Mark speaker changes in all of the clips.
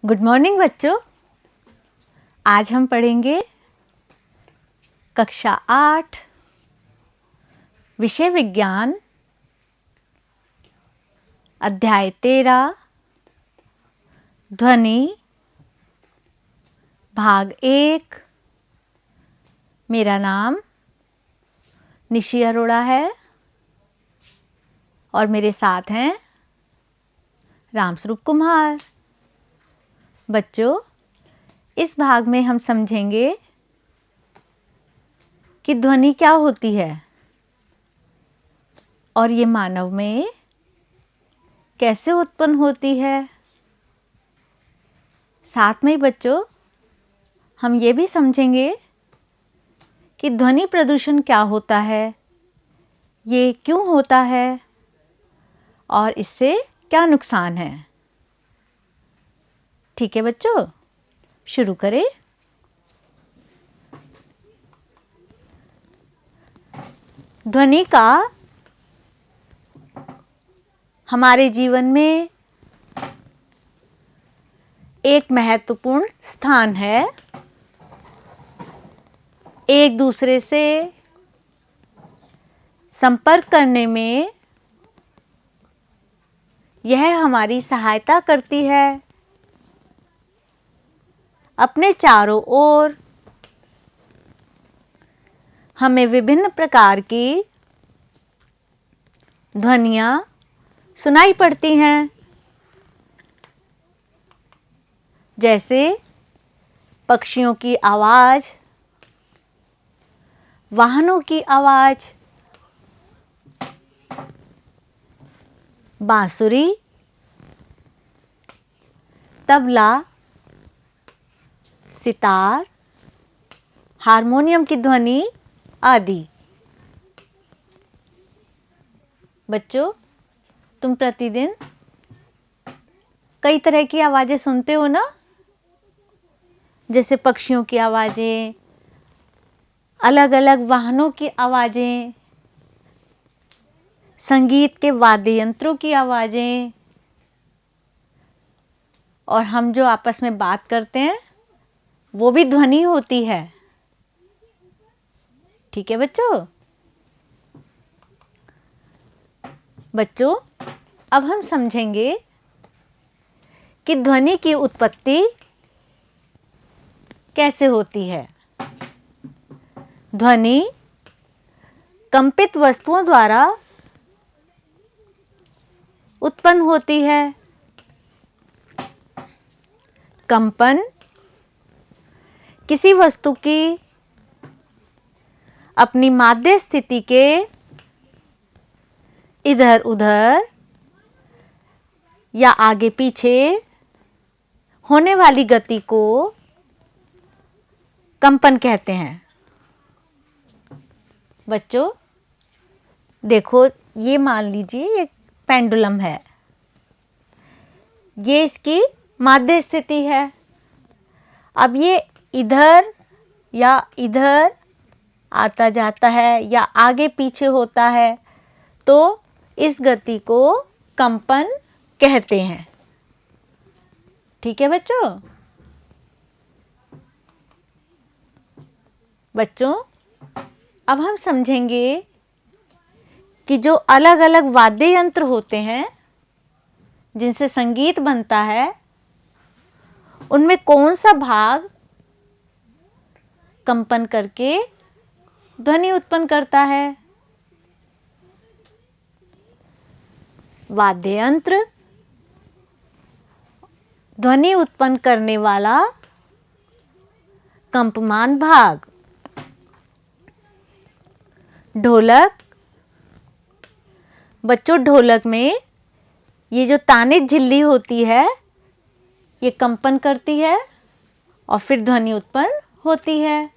Speaker 1: Good morning बच्चों। आज हम पढ़ेंगे कक्षा 8 विषय विज्ञान अध्याय 13 ध्वनि भाग 1। मेरा नाम निशी अरोड़ा है और मेरे साथ हैं रामस्वरूप कुमार। बच्चों, इस भाग में हम समझेंगे कि ध्वनि क्या होती है और ये मानव में कैसे उत्पन्न होती है। साथ में ही बच्चों हम ये भी समझेंगे कि ध्वनि प्रदूषण क्या होता है, ये क्यों होता है और इससे क्या नुकसान है। ठीक है बच्चों, शुरू करें। ध्वनि का हमारे जीवन में एक महत्वपूर्ण स्थान है। एक दूसरे से संपर्क करने में यह हमारी सहायता करती है। अपने चारों ओर हमें विभिन्न प्रकार की ध्वनियाँ सुनाई पड़ती हैं, जैसे पक्षियों की आवाज़, वाहनों की आवाज़, बांसुरी, तबला, सितार, हारमोनियम की ध्वनि आदि। बच्चों, तुम प्रतिदिन कई तरह की आवाज़ें सुनते हो ना, जैसे पक्षियों की आवाज़ें, अलग अलग वाहनों की आवाज़ें, संगीत के वाद्य यंत्रों की आवाज़ें, और हम जो आपस में बात करते हैं वो भी ध्वनि होती है। ठीक है बच्चों। बच्चों, अब हम समझेंगे कि ध्वनि की उत्पत्ति कैसे होती है। ध्वनि कंपित वस्तुओं द्वारा उत्पन्न होती है। कंपन किसी वस्तु की अपनी माध्य स्थिति के इधर उधर या आगे पीछे होने वाली गति को कंपन कहते हैं। बच्चों देखो, ये मान लीजिए एक पेंडुलम है, ये इसकी माध्य स्थिति है। अब ये इधर या इधर आता जाता है या आगे पीछे होता है, तो इस गति को कंपन कहते हैं। ठीक है बच्चों। बच्चों, अब हम समझेंगे कि जो अलग अलग वाद्य यंत्र होते हैं जिनसे संगीत बनता है, उनमें कौन सा भाग कंपन करके ध्वनि उत्पन्न करता है। वाद्य यंत्र ध्वनि उत्पन्न करने वाला कंपमान भाग। ढोलक, बच्चों ढोलक में ये जो तानित झिल्ली होती है ये कंपन करती है और फिर ध्वनि उत्पन्न होती है।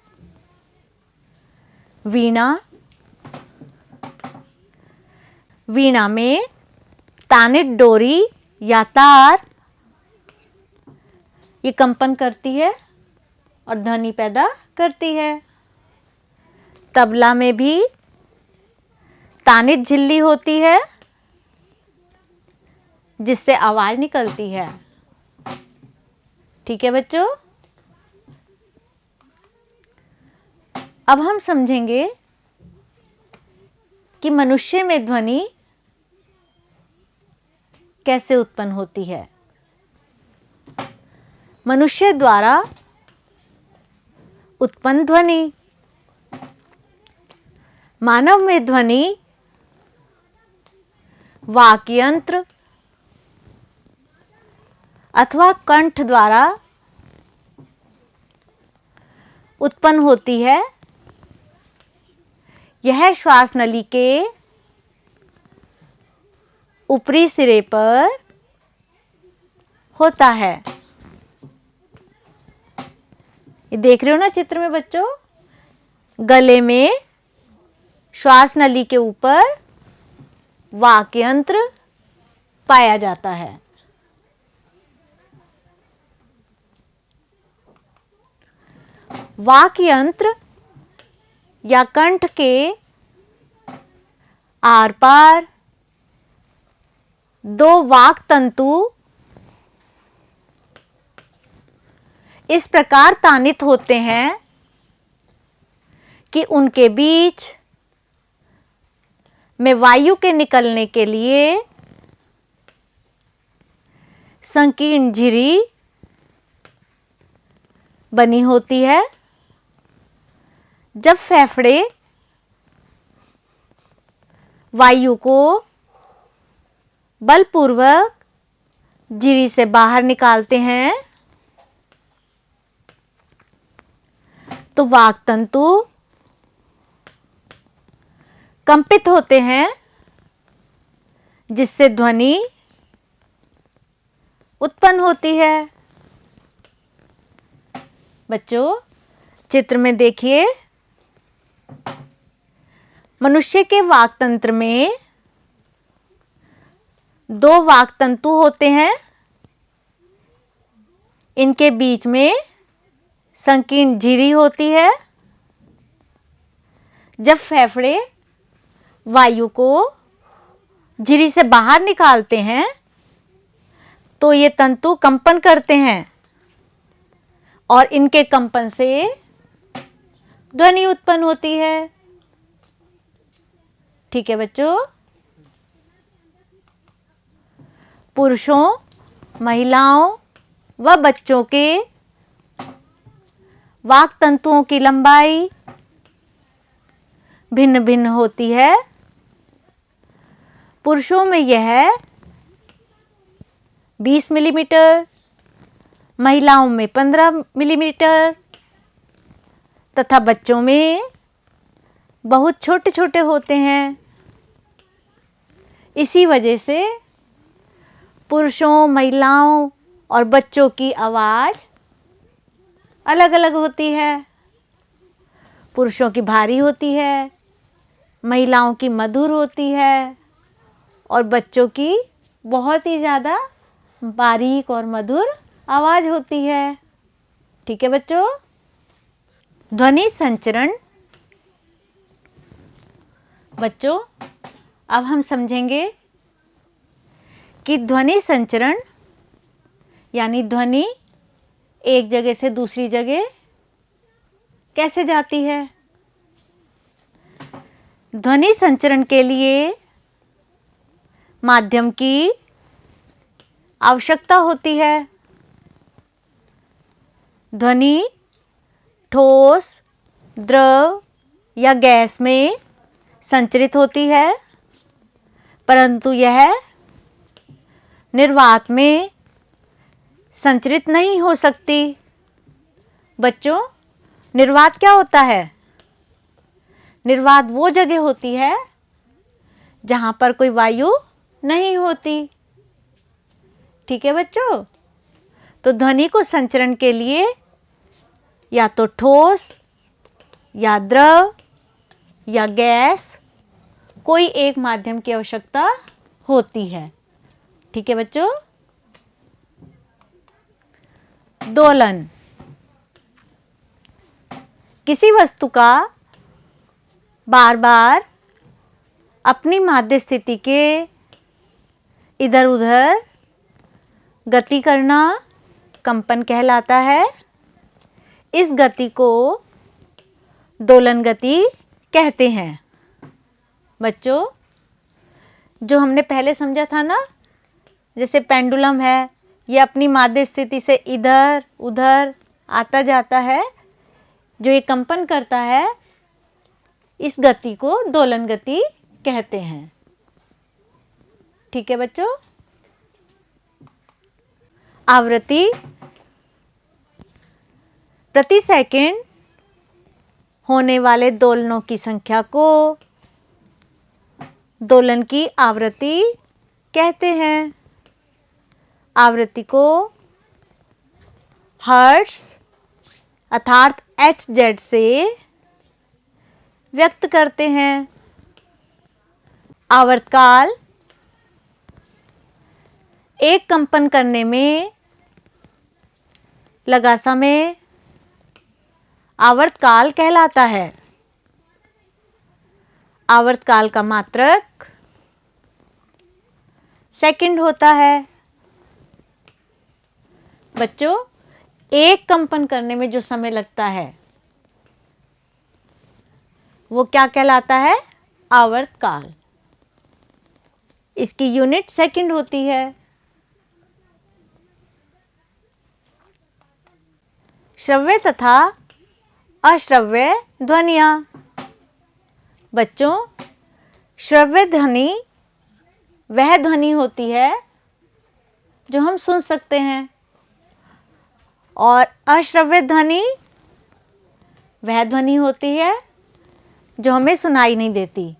Speaker 1: वीणा, वीणा में तानित डोरी या तार ये कंपन करती है और ध्वनि पैदा करती है। तबला में भी तानित झिल्ली होती है जिससे आवाज निकलती है। ठीक है बच्चों। अब हम समझेंगे कि मनुष्य में ध्वनि कैसे उत्पन्न होती है। मनुष्य द्वारा उत्पन्न ध्वनि। मानव में ध्वनि वाक् यंत्र अथवा कंठ द्वारा उत्पन्न होती है। यह श्वास नली के ऊपरी सिरे पर होता है। ये देख रहे हो ना चित्र में बच्चों, गले में श्वास नली के ऊपर वाक् यंत्र पाया जाता है। वाक् यंत्र या कंठ के आर पार दो वाक् तंतु इस प्रकार तानित होते हैं कि उनके बीच में वायु के निकलने के लिए संकीर्ण झिरी बनी होती है। जब फेफड़े वायु को बलपूर्वक झिरी से बाहर निकालते हैं तो वाक् तंतु कंपित होते हैं, जिससे ध्वनि उत्पन्न होती है। बच्चों चित्र में देखिए, मनुष्य के वाक् तंत्र में दो वाक् तंतु होते हैं। इनके बीच में संकीर्ण झिरी होती है। जब फेफड़े वायु को झिरी से बाहर निकालते हैं तो ये तंतु कंपन करते हैं और इनके कंपन से ध्वनि उत्पन्न होती है। ठीक है बच्चों। पुरुषों, महिलाओं व बच्चों के वाक् तंतुओं की लंबाई भिन्न भिन्न होती है। पुरुषों में यह 20 मिलीमीटर, महिलाओं में 15 मिलीमीटर तथा बच्चों में बहुत छोटे छोटे होते हैं। इसी वजह से पुरुषों, महिलाओं और बच्चों की आवाज़ अलग अलग होती है। पुरुषों की भारी होती है, महिलाओं की मधुर होती है और बच्चों की बहुत ही ज़्यादा बारीक और मधुर आवाज़ होती है। ठीक है बच्चों। ध्वनि संचरण। बच्चों अब हम समझेंगे कि ध्वनि संचरण यानी ध्वनि एक जगह से दूसरी जगह कैसे जाती है। ध्वनि संचरण के लिए माध्यम की आवश्यकता होती है। ध्वनि ठोस, द्रव या गैस में संचरित होती है, परंतु यह निर्वात में संचरित नहीं हो सकती। बच्चों निर्वात क्या होता है? निर्वात वो जगह होती है जहां पर कोई वायु नहीं होती। ठीक है बच्चों। तो ध्वनि को संचरण के लिए या तो ठोस या द्रव या गैस कोई एक माध्यम की आवश्यकता होती है। ठीक है बच्चों। दोलन। किसी वस्तु का बार बार अपनी माध्य स्थिति के इधर उधर गति करना कंपन कहलाता है। इस गति को दोलन गति कहते हैं। बच्चों, जो हमने पहले समझा था ना, जैसे पेंडुलम है, ये अपनी माध्य स्थिति से इधर उधर आता जाता है, जो ये कंपन करता है, इस गति को दोलन गति कहते हैं। ठीक है बच्चों। आवृत्ति प्रति सेकंड होने वाले दोलनों की संख्या को दोलन की आवृत्ति कहते हैं। आवृत्ति को हर्ट्ज अर्थात Hz से व्यक्त करते हैं। आवर्तकाल एक कंपन करने में लगा समय आवर्तकाल कहलाता है। आवर्तकाल का मात्रक सेकंड होता है। बच्चों, एक कंपन करने में जो समय लगता है वो क्या कहलाता है? आवर्तकाल। इसकी यूनिट सेकंड होती है। श्रव्य तथा अश्रव्य ध्वनियाँ। बच्चों, श्रव्य ध्वनि वह ध्वनि होती है जो हम सुन सकते हैं, और अश्रव्य ध्वनि वह ध्वनि होती है जो हमें सुनाई नहीं देती।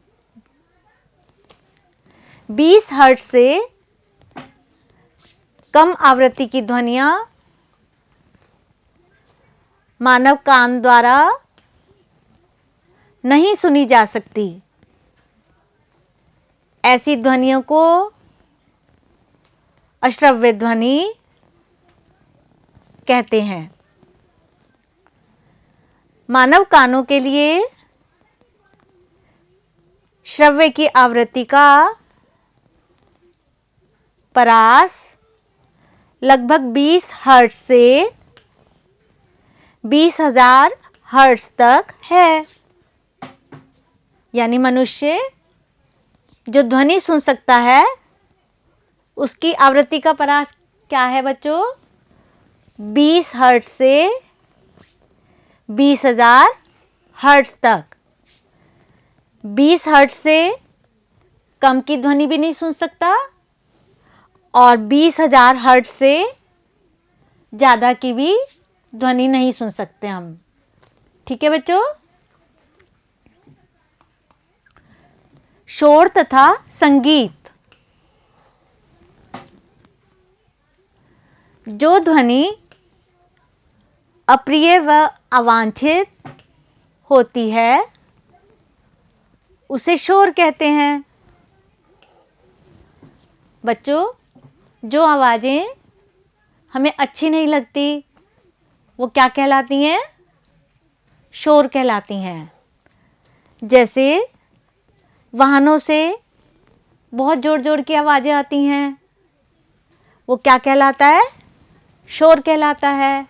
Speaker 1: 20 हर्ट्ज से कम आवृत्ति की ध्वनियाँ मानव कान द्वारा नहीं सुनी जा सकती। ऐसी ध्वनियों को अश्रव्य ध्वनि कहते हैं। मानव कानों के लिए श्रव्य की आवृत्ति का परास लगभग 20 हर्ट्ज से 20,000 हर्ट्ज तक है। यानी मनुष्य जो ध्वनि सुन सकता है उसकी आवृत्ति का परास क्या है बच्चों? 20 हर्ट्ज से 20,000 हर्ट्ज तक। 20 हर्ट्ज से कम की ध्वनि भी नहीं सुन सकता, और 20,000 हर्ट्ज से ज़्यादा की भी ध्वनि नहीं सुन सकते हम। ठीक है बच्चों। शोर तथा संगीत। जो ध्वनि अप्रिय व अवांछित होती है उसे शोर कहते हैं। बच्चों, जो आवाज़ें हमें अच्छी नहीं लगती वो क्या कहलाती हैं? शोर कहलाती हैं। जैसे वाहनों से बहुत जोर जोर की आवाज़ें आती हैं, वो क्या कहलाता है? शोर कहलाता है।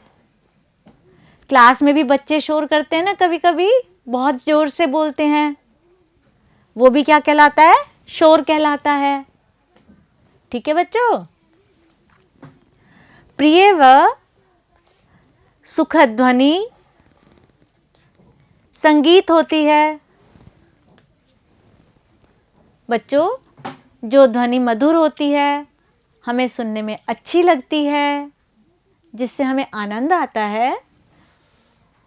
Speaker 1: क्लास में भी बच्चे शोर करते हैं ना, कभी कभी बहुत जोर से बोलते हैं, वो भी क्या कहलाता है? शोर कहलाता है। ठीक है बच्चों। प्रिय व सुखद ध्वनि संगीत होती है। बच्चों, जो ध्वनि मधुर होती है, हमें सुनने में अच्छी लगती है, जिससे हमें आनंद आता है,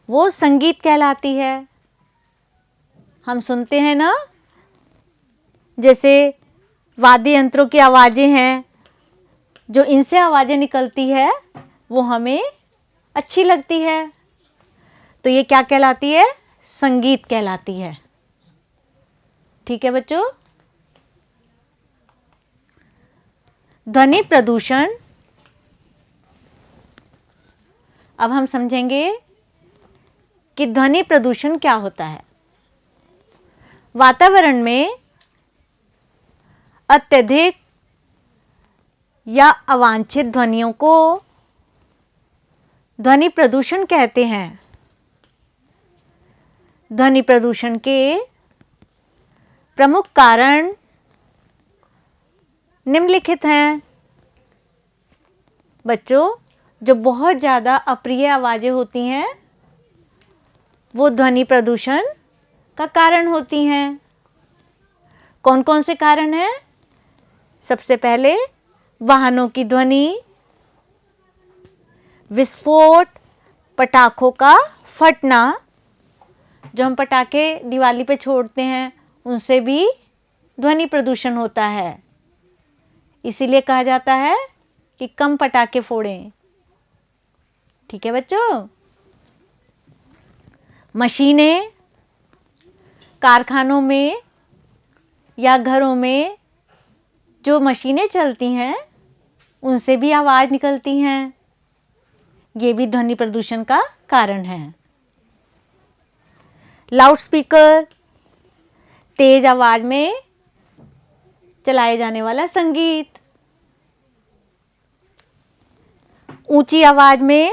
Speaker 1: वो संगीत कहलाती है। हम सुनते हैं ना, जैसे वाद्य यंत्रों की आवाज़ें हैं, जो इनसे आवाज़ें निकलती है वो हमें अच्छी लगती है, तो ये क्या कहलाती है? संगीत कहलाती है। ठीक है बच्चों। ध्वनि प्रदूषण। अब हम समझेंगे कि ध्वनि प्रदूषण क्या होता है। वातावरण में अत्यधिक या अवांछित ध्वनियों को ध्वनि प्रदूषण कहते हैं। ध्वनि प्रदूषण के प्रमुख कारण निम्नलिखित हैं। बच्चों, जो बहुत ज़्यादा अप्रिय आवाज़ें होती हैं वो ध्वनि प्रदूषण का कारण होती हैं। कौन कौन से कारण हैं? सबसे पहले वाहनों की ध्वनि, विस्फोट, पटाखों का फटना, जो हम पटाखे दिवाली पे छोड़ते हैं उनसे भी ध्वनि प्रदूषण होता है। इसीलिए कहा जाता है कि कम पटाखे फोड़ें। ठीक है बच्चों। मशीनें, कारखानों में या घरों में जो मशीनें चलती हैं उनसे भी आवाज़ निकलती हैं। ये भी ध्वनि प्रदूषण का कारण है। लाउडस्पीकर, तेज आवाज में चलाए जाने वाला संगीत, ऊंची आवाज में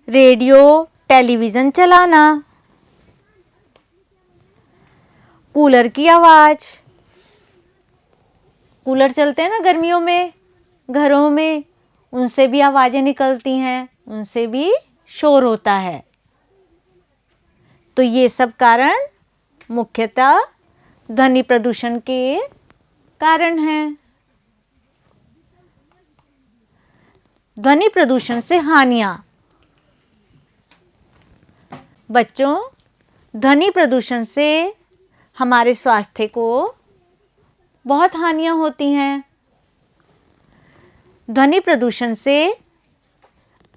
Speaker 1: रेडियो, टेलीविजन चलाना, कूलर की आवाज, कूलर चलते हैं ना गर्मियों में घरों में, उनसे भी आवाजें निकलती हैं, उनसे भी शोर होता है। तो ये सब कारण मुख्यतः ध्वनि प्रदूषण के कारण हैं। ध्वनि प्रदूषण से हानियां। बच्चों, ध्वनि प्रदूषण से हमारे स्वास्थ्य को बहुत हानियां होती हैं। ध्वनि प्रदूषण से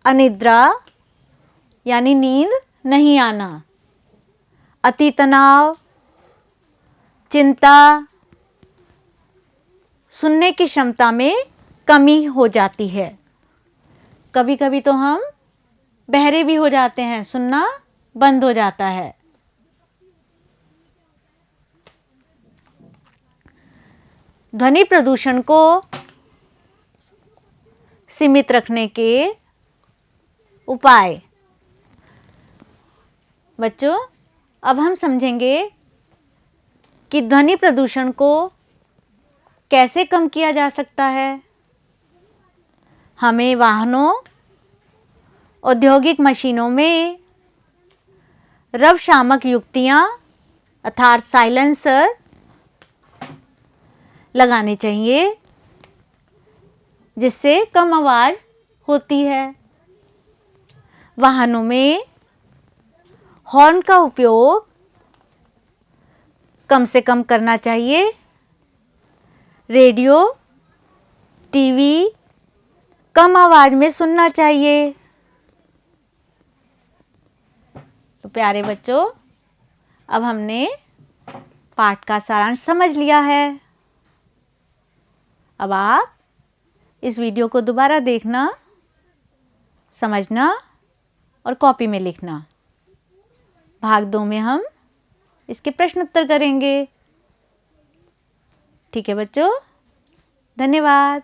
Speaker 1: अनिद्रा यानी नींद नहीं आना, अति तनाव, चिंता, सुनने की क्षमता में कमी हो जाती है। कभी कभी तो हम बहरे भी हो जाते हैं, सुनना बंद हो जाता है। ध्वनि प्रदूषण को सीमित रखने के उपाय। बच्चों, अब हम समझेंगे कि ध्वनि प्रदूषण को कैसे कम किया जा सकता है। हमें वाहनों, औद्योगिक मशीनों में रवशामक युक्तियां अर्थात साइलेंसर लगाने चाहिए, जिससे कम आवाज होती है। वाहनों में हॉर्न का उपयोग कम से कम करना चाहिए। रेडियो, टीवी कम आवाज में सुनना चाहिए। तो प्यारे बच्चों, अब हमने पाठ का सारांश समझ लिया है। अब आप इस वीडियो को दोबारा देखना, समझना और कॉपी में लिखना। भाग 2 में हम इसके प्रश्न उत्तर करेंगे। ठीक है बच्चों, धन्यवाद।